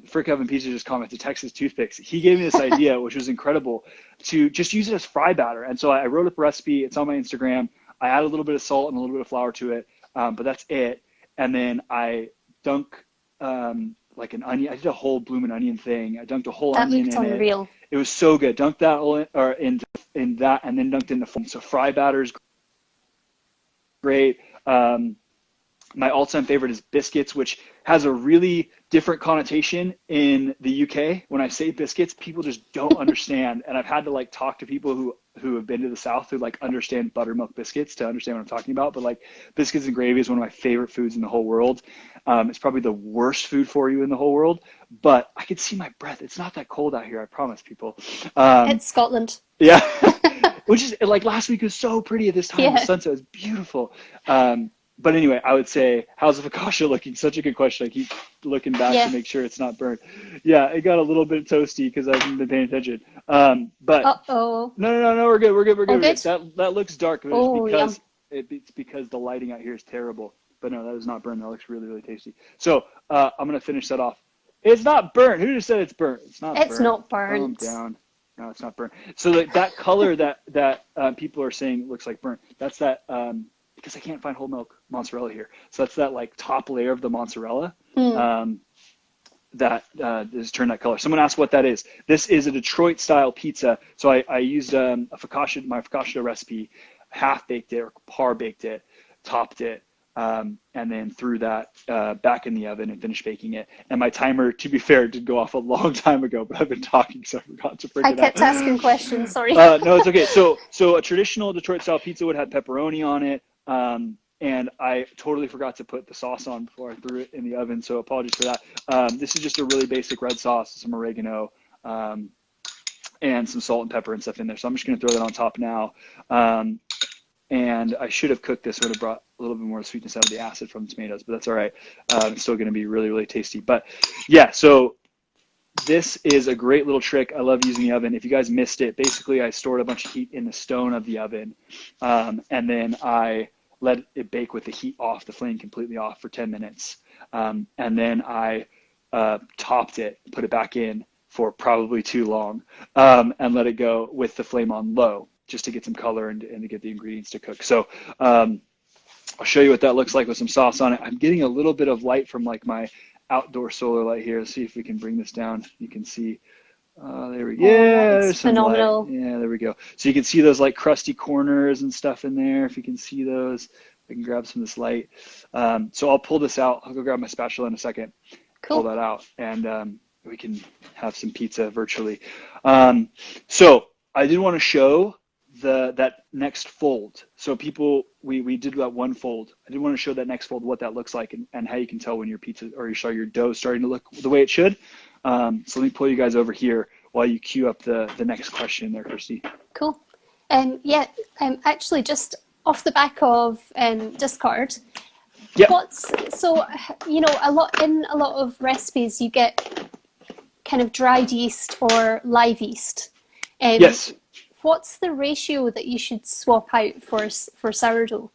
Frick Oven Pizza just commented Texas toothpicks. He gave me this idea, which was incredible, to just use it as fry batter. And so I wrote up a recipe. It's on my Instagram. I add a little bit of salt and a little bit of flour to it, but that's it. And then I dunk like an onion. I did a whole bloomin' onion thing. I dunked a whole onion in it. That looked unreal. It was so good. Dunked that all in that, and then dunked in the foam. So fry batter's great. My all-time favorite is biscuits, which has a really different connotation in the UK. When I say biscuits, people just don't understand. And I've had to like talk to people who have been to the South who like understand buttermilk biscuits to understand what I'm talking about. But like biscuits and gravy is one of my favorite foods in the whole world. It's probably the worst food for you in the whole world, but I could see my breath. It's not that cold out here. I promise people. It's Scotland. Yeah. Which is like last week was so pretty at this time. Yeah. The sunset was beautiful. But anyway, I would say, how's the focaccia looking? Such a good question. I keep looking back to make sure it's not burnt. Yeah, it got a little bit toasty because I haven't been paying attention. But Uh-oh. No, we're good. We're good. That looks dark. But it's because the lighting out here is terrible. But no, that is not burnt. That looks really, really tasty. So I'm gonna finish that off. It's not burnt. Who just said it's burnt? It's not burnt. It's not burnt. Calm down. No, it's not burnt. So that color that people are saying looks like burnt. That's that. Because I can't find whole milk mozzarella here. So that's that like top layer of the mozzarella that is turned that color. Someone asked what that is. This is a Detroit style pizza. So I used my focaccia recipe, half baked it or par baked it, topped it, and then threw that back in the oven and finished baking it. And my timer, to be fair, did go off a long time ago, but I've been talking, so I forgot to bring it up. I kept asking questions, sorry. No, it's okay. So a traditional Detroit style pizza would have pepperoni on it. And I totally forgot to put the sauce on before I threw it in the oven, so apologies for that. This is just a really basic red sauce, some oregano, and some salt and pepper and stuff in there. So I'm just going to throw that on top now. And I should have cooked this, would have brought a little bit more sweetness out of the acid from the tomatoes, but that's all right. It's still going to be really, really tasty. But yeah, so this is a great little trick. I love using the oven. If you guys missed it, basically I stored a bunch of heat in the stone of the oven, and then I let it bake with the heat off, the flame completely off for 10 minutes. And then I topped it, put it back in for probably too long, and let it go with the flame on low just to get some color and to get the ingredients to cook. So I'll show you what that looks like with some sauce on it. I'm getting a little bit of light from like my outdoor solar light here. Let's see if we can bring this down. You can see, there we go. Yeah, there's some phenomenal light. Yeah, there we go. So you can see those like crusty corners and stuff in there. If you can see those, I can grab some of this light. So I'll pull this out. I'll go grab my spatula in a second. Cool. Pull that out, and we can have some pizza virtually. So I did want to show that next fold. So we did that one fold. I did want to show that next fold, what that looks like, and how you can tell when your pizza or your dough is starting to look the way it should. So let me pull you guys over here while you queue up the next question there, Kirsty. Cool. Yeah, actually just off the back of Discard, Yep. a lot of recipes you get kind of dried yeast or live yeast. Yes. What's the ratio that you should swap out for sourdough?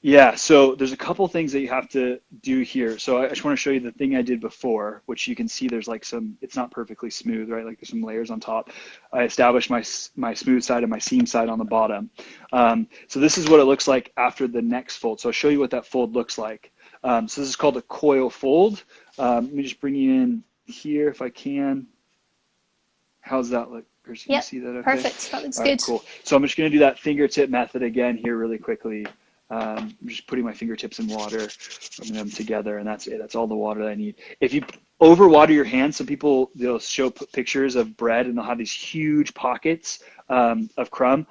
Yeah, so there's a couple things that you have to do here. So I just want to show you the thing I did before, which you can see there's like it's not perfectly smooth, right? Like there's some layers on top. I established my smooth side and my seam side on the bottom. So this is what it looks like after the next fold. So I'll show you what that fold looks like. So this is called a coil fold. Let me just bring you in here if I can. How's that look? Yep, you see that okay? Perfect. That looks good. Cool. So I'm just going to do that fingertip method again here really quickly. I'm just putting my fingertips in water, rubbing them together, and that's it. That's all the water that I need. If you overwater your hands, some people, they'll show pictures of bread and they'll have these huge pockets of crumb.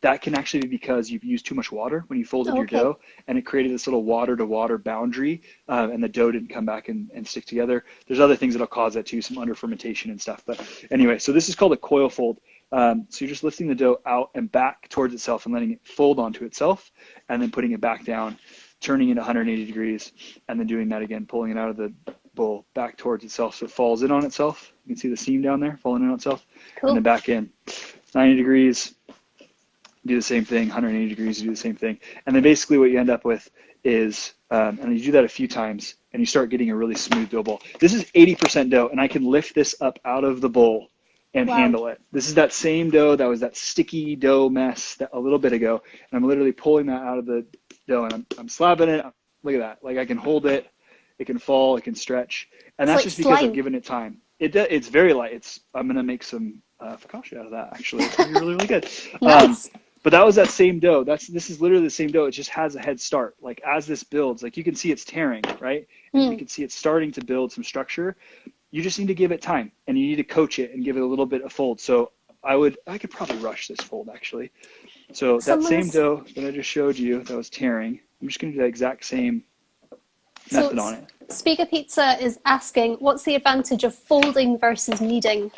That can actually be because you've used too much water when you folded your dough, and it created this little water-to-water boundary, and the dough didn't come back and stick together. There's other things that'll cause that too, some under fermentation and stuff. But anyway, so this is called a coil fold. So you're just lifting the dough out and back towards itself and letting it fold onto itself, and then putting it back down, turning it 180 degrees, and then doing that again, pulling it out of the bowl back towards itself so it falls in on itself. You can see the seam down there falling in on itself, and then back in. 90 degrees, do the same thing, 180 degrees, you do the same thing. And then basically what you end up with is, and you do that a few times, and you start getting a really smooth dough ball. This is 80% dough, and I can lift this up out of the bowl and handle it. This is that same dough that was that sticky dough mess a little bit ago, and I'm literally pulling that out of the dough, and I'm slapping it. Look at that. Like I can hold it, it can fall, it can stretch, and that's just because I've given it time. It's very light. I'm gonna make some focaccia out of that. Actually, it's gonna be really, really good. Nice. But that was that same dough. This is literally the same dough. It just has a head start. Like as this builds, like you can see it's tearing, right? You can see it's starting to build some structure. You just need to give it time, and you need to coach it and give it a little bit of fold. So I could probably rush this fold actually. So that same dough that I just showed you that was tearing, I'm just gonna do that exact same method on it. Speaker Pizza is asking, what's the advantage of folding versus kneading?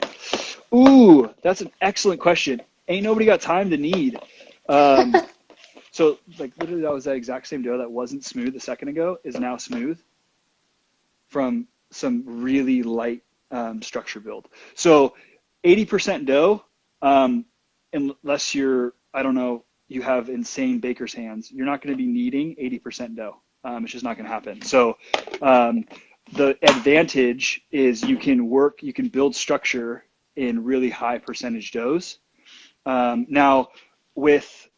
Ooh, that's an excellent question. Ain't nobody got time to knead. So like literally that was that exact same dough that wasn't smooth a second ago is now smooth from some really light structure build. So 80% dough, unless you have insane baker's hands, you're not going to be kneading 80% dough. It's just not going to happen. So the advantage is you can build structure in really high percentage doughs. Now with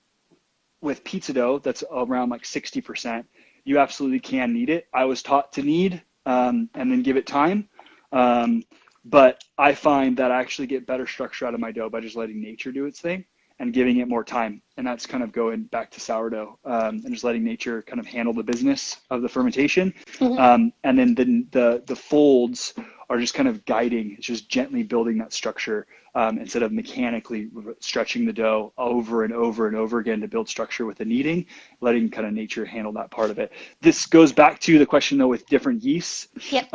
pizza dough that's around like 60%, you absolutely can knead it. I was taught to knead and then give it time. But I find that I actually get better structure out of my dough by just letting nature do its thing and giving it more time. And that's kind of going back to sourdough and just letting nature kind of handle the business of the fermentation. And then the folds are just kind of guiding. It's just gently building that structure instead of mechanically stretching the dough over and over and over again to build structure with the kneading, letting kind of nature handle that part of it. This goes back to the question though with different yeasts. Yep.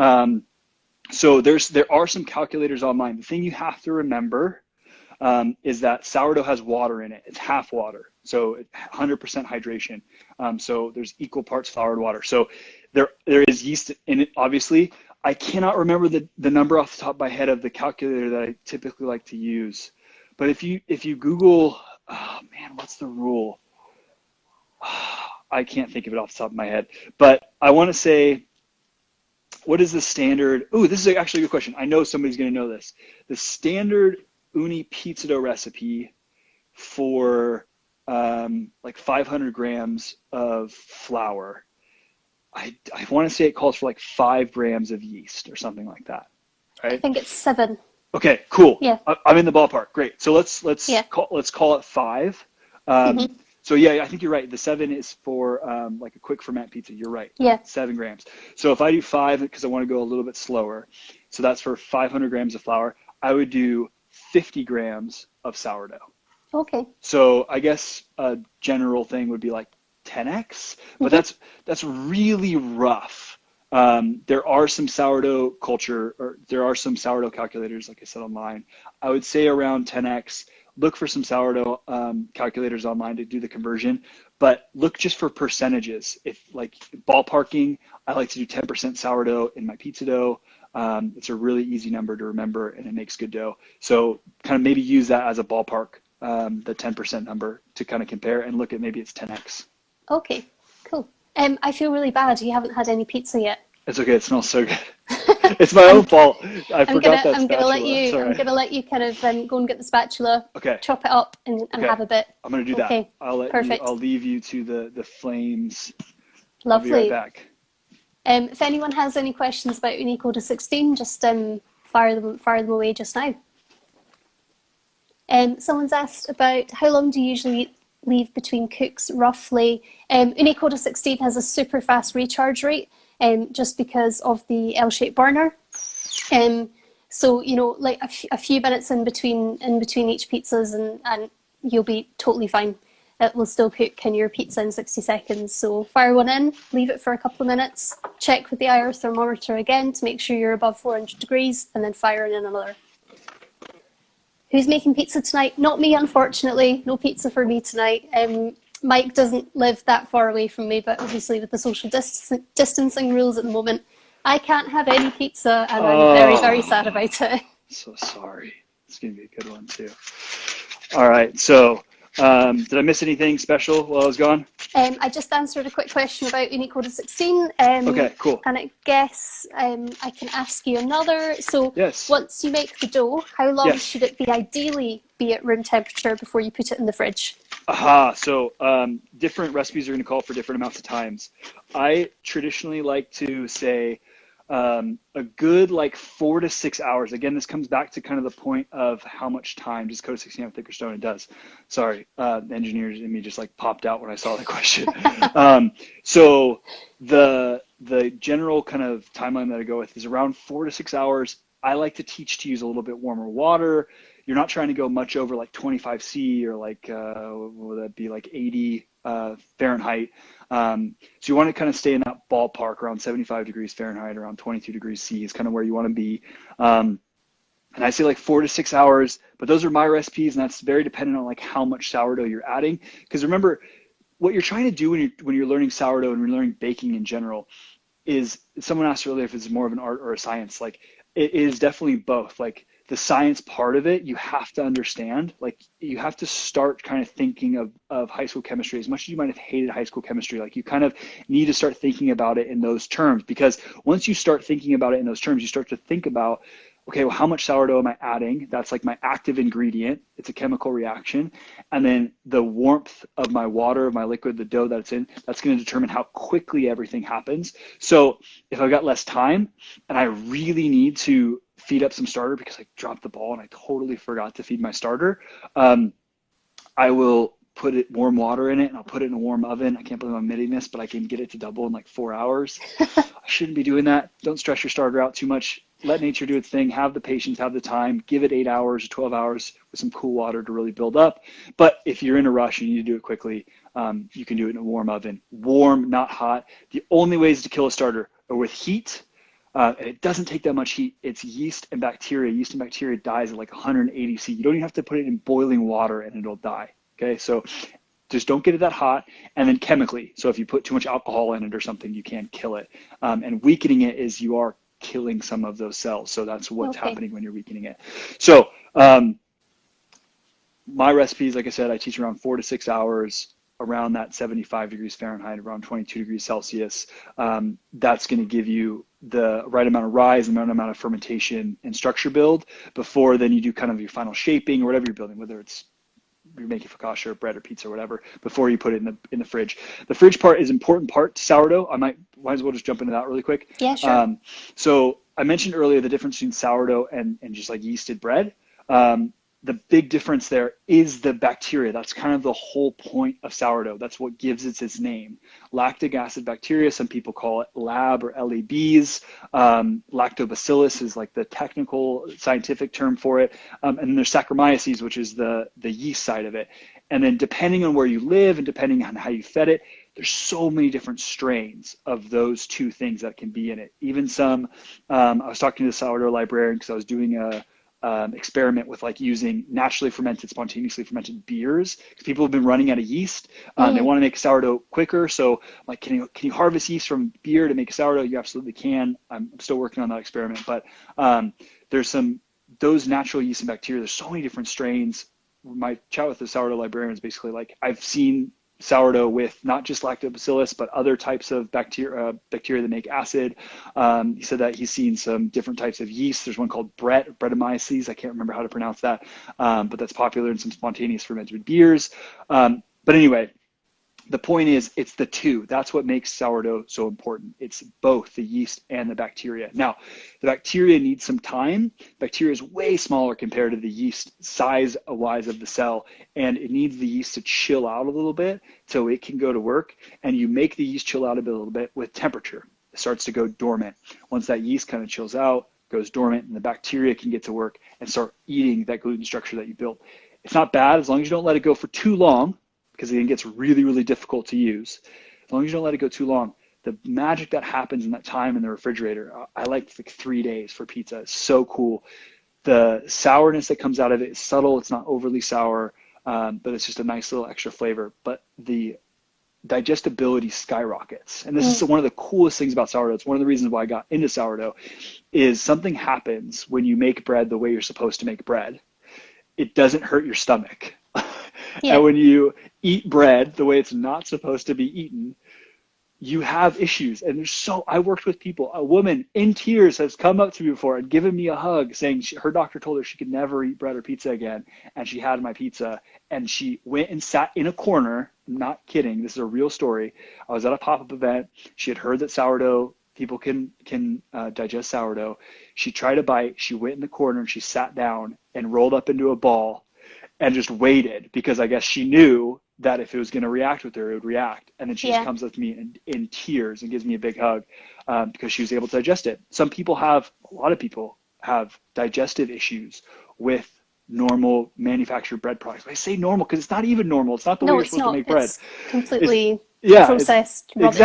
So there are some calculators online. The thing you have to remember is that sourdough has water in it. It's half water, so 100% hydration. So there's equal parts flour and water. So there is yeast in it, obviously. I cannot remember the number off the top of my head of the calculator that I typically like to use. But if you Google, oh man, what's the rule? I can't think of it off the top of my head. But I want to say, what is the standard? Ooh, this is actually a good question. I know somebody's going to know this. The standard Ooni pizza dough recipe for like 500 grams of flour, I want to say it calls for like 5 grams of yeast or something like that, right? I think it's 7. Okay, cool. Yeah. I'm in the ballpark. Great. So let's call it 5. So yeah, I think you're right. The 7 is for like a quick ferment pizza. You're right. Yeah. 7 grams. So if I do 5 because I want to go a little bit slower, so that's for 500 grams of flour, I would do 50 grams of sourdough. Okay. So I guess a general thing would be like 10x, but Hmm. that's really rough. There are some sourdough culture, or there are some sourdough calculators, like I said, online. I would say around 10x. Look for some sourdough calculators online to do the conversion, but look just for percentages. If like ballparking, I like to do 10% sourdough in my pizza dough. It's a really easy number to remember, and it makes good dough. So kind of maybe use that as a ballpark, the 10% number to kind of compare and look at maybe it's 10x. Okay, cool. I feel really bad. You haven't had any pizza yet. It's okay. It smells so good. It's my own I'm fault. I forgot that I'm gonna let spatula. you Sorry. kind of go and get the spatula, Okay. chop it up, and Okay. have a bit. I'm gonna do that. Okay, I'll perfect, leave you to the flames. I'll be right lovely. back. If anyone has any questions about Ooni Koda 16, just fire them away just now. Someone's asked about how long do you usually leave between cooks, roughly. Ooni Koda 16 has a super fast recharge rate, just because of the L-shaped burner. So like a few minutes in between each pizzas, and you'll be totally fine. It will still cook in your pizza in 60 seconds. So fire one in, leave it for a couple of minutes, check with the IR thermometer again to make sure you're above 400 degrees, and then fire in another. Who's making pizza tonight? Not me, unfortunately. No pizza for me tonight. Mike doesn't live that far away from me, but obviously with the social distancing rules at the moment, I can't have any pizza, and I'm very, very sad Oh, about it. so sorry. It's gonna be a good one too. All right. So, did I miss anything special while I was gone? I just answered a quick question about Ooni Koda 16, Okay. Cool. and I guess I can ask you another. So Yes. once you make the dough, how long Yes. should it be ideally be at room temperature before you put it in the fridge? Aha. So, different recipes are going to call for different amounts of times. I traditionally like to say a good like 4 to 6 hours. Again, this comes back to kind of the point of how much time does Code 16 have thicker stone? It does. Sorry, the engineers in me just like popped out when I saw the question. So the general kind of timeline that I go with is around 4 to 6 hours. I like to teach to use a little bit warmer water. You're not trying to go much over like 25 C or like what would that be, like 80 Fahrenheit. So you want to kind of stay in that ballpark around 75 degrees Fahrenheit, around 22 degrees C is kind of where you want to be. And I say like 4 to 6 hours, but those are my recipes, and that's very dependent on like how much sourdough you're adding. Because remember, what you're trying to do when you're learning sourdough and you're learning baking in general is, someone asked earlier if it's more of an art or a science. Like it is definitely both. Like the science part of it, you have to understand. Like you have to start kind of thinking of high school chemistry. As much as you might have hated high school chemistry, like you kind of need to start thinking about it in those terms, because once you start thinking about it in those terms, you start to think about, okay, well, how much sourdough am I adding? That's like my active ingredient. It's a chemical reaction. And then the warmth of my water, of my liquid, the dough that it's in, that's going to determine how quickly everything happens. So if I've got less time and I really need to feed up some starter because I dropped the ball and I totally forgot to feed my starter, I will put warm water in it, and I'll put it in a warm oven. I can't believe I'm admitting this, but I can get it to double in like 4 hours. I shouldn't be doing that. Don't stress your starter out too much. Let nature do its thing. Have the patience, have the time. Give it 8 hours or 12 hours with some cool water to really build up. But if you're in a rush and you need to do it quickly, you can do it in a warm oven. Warm, not hot. The only ways to kill a starter are with heat. And it doesn't take that much heat. It's yeast and bacteria. Yeast and bacteria dies at like 180 C. You don't even have to put it in boiling water and it'll die. Okay, so just don't get it that hot. And then chemically, so if you put too much alcohol in it or something, you can kill it. And weakening it is you are killing some of those cells. So that's what's happening when you're weakening it. So my recipes, like I said, I teach around 4 to 6 hours, around that 75 degrees Fahrenheit, around 22 degrees Celsius. That's going to give you the right amount of rise, the right amount of fermentation and structure build before then you do kind of your final shaping or whatever you're building, whether it's you're making focaccia or bread or pizza or whatever, before you put it in the fridge. The fridge part is an important part to sourdough. I might as well just jump into that really quick. Yeah, sure. So I mentioned earlier the difference between sourdough and just like yeasted bread. the big difference there is the bacteria. That's kind of the whole point of sourdough. That's what gives it its name. Lactic acid bacteria, some people call it lab or LABs. Lactobacillus is like the technical scientific term for it. And then there's Saccharomyces, which is the yeast side of it. And then depending on where you live and depending on how you fed it, there's so many different strains of those two things that can be in it. Even some, I was talking to the sourdough librarian because I was doing a experiment with like using naturally fermented, spontaneously fermented beers, because people have been running out of yeast. They want to make sourdough quicker. So like, can you harvest yeast from beer to make sourdough? You absolutely can. I'm still working on that experiment, but there's those natural yeast and bacteria. There's so many different strains. My chat with the sourdough librarian is basically like, I've seen sourdough with not just lactobacillus, but other types of bacteria that make acid. He said that he's seen some different types of yeast. There's one called Brettanomyces. I can't remember how to pronounce that, but that's popular in some spontaneous fermented beers. But anyway, the point is, it's the two. That's what makes sourdough so important. It's both the yeast and the bacteria. Now, the bacteria needs some time. Bacteria is way smaller compared to the yeast size-wise of the cell, and it needs the yeast to chill out a little bit so it can go to work. And you make the yeast chill out a little bit with temperature. It starts to go dormant. Once that yeast kind of chills out, goes dormant, and the bacteria can get to work and start eating that gluten structure that you built. It's not bad as long as you don't let it go for too long, because it gets really, really difficult to use. As long as you don't let it go too long, the magic that happens in that time in the refrigerator, I like 3 days for pizza. It's so cool. The sourness that comes out of it is subtle. It's not overly sour, but it's just a nice little extra flavor. But the digestibility skyrockets. And this is one of the coolest things about sourdough. It's one of the reasons why I got into sourdough, is something happens when you make bread the way you're supposed to make bread. It doesn't hurt your stomach. Yeah. And when you eat bread the way it's not supposed to be eaten, you have issues. And I worked with people. A woman in tears has come up to me before and given me a hug saying her doctor told her she could never eat bread or pizza again. And she had my pizza and she went and sat in a corner. I'm not kidding. This is a real story. I was at a pop-up event. She had heard that sourdough, people can digest sourdough. She tried a bite. She went in the corner and she sat down and rolled up into a ball and just waited, because I guess she knew that if it was going to react with her, it would react. And then she just comes up to me in tears and gives me a big hug because she was able to digest it. A lot of people have digestive issues with normal manufactured bread products. I say normal because it's not even normal. It's not the way you're supposed to make bread. It's completely processed rubbish.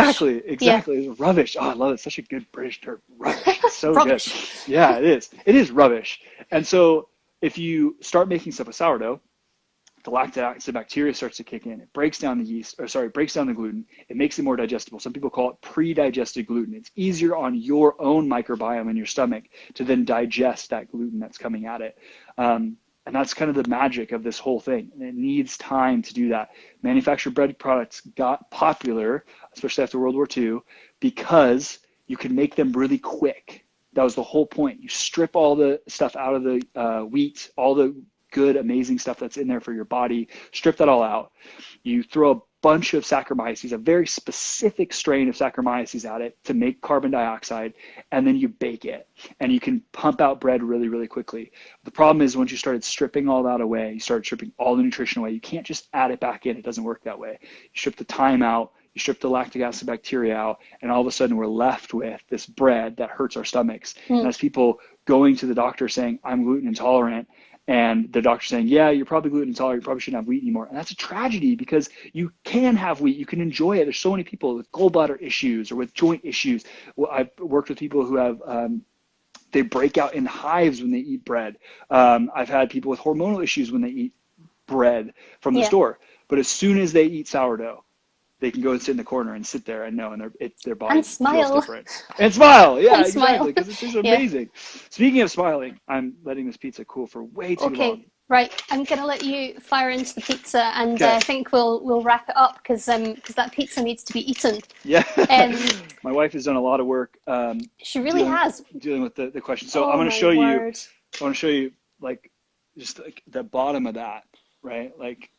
Exactly. It's rubbish. Oh, I love it. It's such a good British term. Rubbish. It's so good. Yeah, it is. It is rubbish. And so if you start making stuff with sourdough, the lactic acid bacteria starts to kick in. It breaks down breaks down the gluten. It makes it more digestible. Some people call it pre-digested gluten. It's easier on your own microbiome in your stomach to then digest that gluten that's coming at it. And that's kind of the magic of this whole thing. And it needs time to do that. Manufactured bread products got popular, especially after World War II, because you could make them really quick. That was the whole point. You strip all the stuff out of the wheat, all the good, amazing stuff that's in there for your body, strip that all out. You throw a bunch of Saccharomyces, a very specific strain of Saccharomyces at it to make carbon dioxide, and then you bake it. And you can pump out bread really, really quickly. The problem is once you started stripping all that away, you started stripping all the nutrition away, you can't just add it back in. It doesn't work that way. You strip the thyme out, you strip the lactic acid bacteria out, and all of a sudden we're left with this bread that hurts our stomachs. And that's people going to the doctor saying, I'm gluten intolerant, and the doctor saying, yeah, you're probably gluten intolerant, you probably shouldn't have wheat anymore. And that's a tragedy, because you can have wheat, you can enjoy it. There's so many people with gallbladder issues or with joint issues. Well, I've worked with people who have, they break out in hives when they eat bread. I've had people with hormonal issues when they eat bread from the store. But as soon as they eat sourdough, they can go and sit in the corner and sit there and know, and their body feels different. And smile, yeah, and exactly, because it's just amazing. Speaking of smiling, I'm letting this pizza cool for way too long. Right, I'm going to let you fire into the pizza, and I think we'll wrap it up because that pizza needs to be eaten. Yeah, my wife has done a lot of work. She really has dealing with the question. So I'm going to show you. I want to show you like just like the bottom of that, right? Like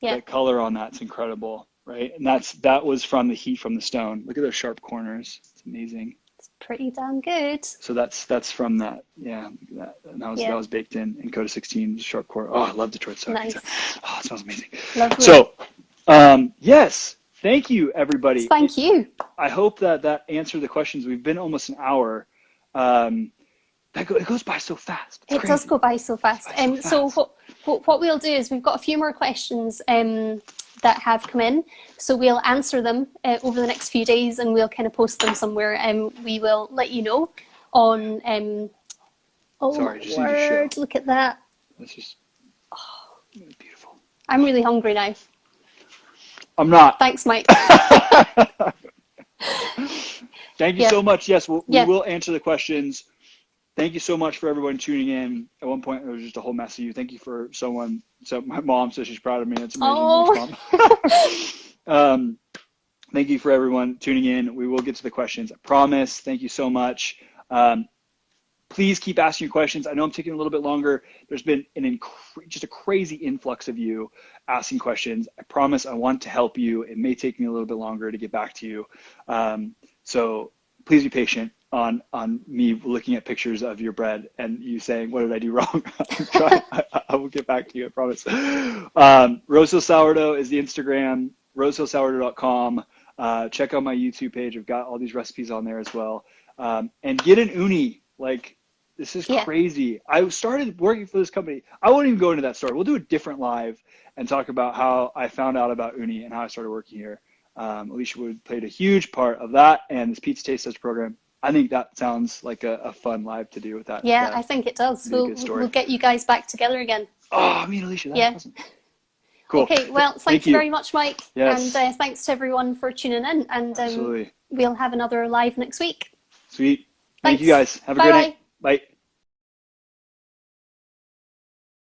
the color on that's incredible. Right, and that was from the heat from the stone. Look at those sharp corners. It's amazing. It's pretty damn good. So that's from that. Yeah, that was baked in Coda 16 sharp core. Oh, I love Detroit sour Nice. pizza. Oh, it smells amazing. Lovely. So, yes, thank you, everybody. Thank you. I hope that answered the questions. We've been almost an hour. It goes by so fast. It's It crazy. does go by so fast. So what we'll do is we've got a few more questions that have come in. So we'll answer them over the next few days, and we'll kind of post them somewhere, and we will let you know on. Sorry, just need to show. Look at that. That's just beautiful. I'm really hungry now. I'm not. Thanks, Mike. Thank you so much. Yes, we will answer the questions. Thank you so much for everyone tuning in. At one point, it was just a whole mess of you. Thank you for someone. So my mom says she's proud of me. It's amazing. Oh. Thanks, Mom. Thank you for everyone tuning in. We will get to the questions. I promise. Thank you so much. Please keep asking your questions. I know I'm taking a little bit longer. There's been just a crazy influx of you asking questions. I promise I want to help you. It may take me a little bit longer to get back to you. So please be patient on me looking at pictures of your bread and you saying, what did I do wrong? I will get back to you, I promise. Rosehill Sourdough is the Instagram, rosehillsourdough.com. Check out my YouTube page. I've got all these recipes on there as well. And get an Ooni. Like, this is crazy. I started working for this company. I won't even go into that story. We'll do a different live and talk about how I found out about Ooni and how I started working here. Alicia Wood played a huge part of that and this Pizza Taste Test program. I think that sounds like a fun live to do with that. Yeah, I think it does. We'll get you guys back together again. Oh, me and Alicia, that's awesome. Cool. Okay, well, thank you very much, Mike. Yes. And thanks to everyone for tuning in. And Absolutely. We'll have another live next week. Sweet. Thanks. Thank you guys. Have a great night. Bye.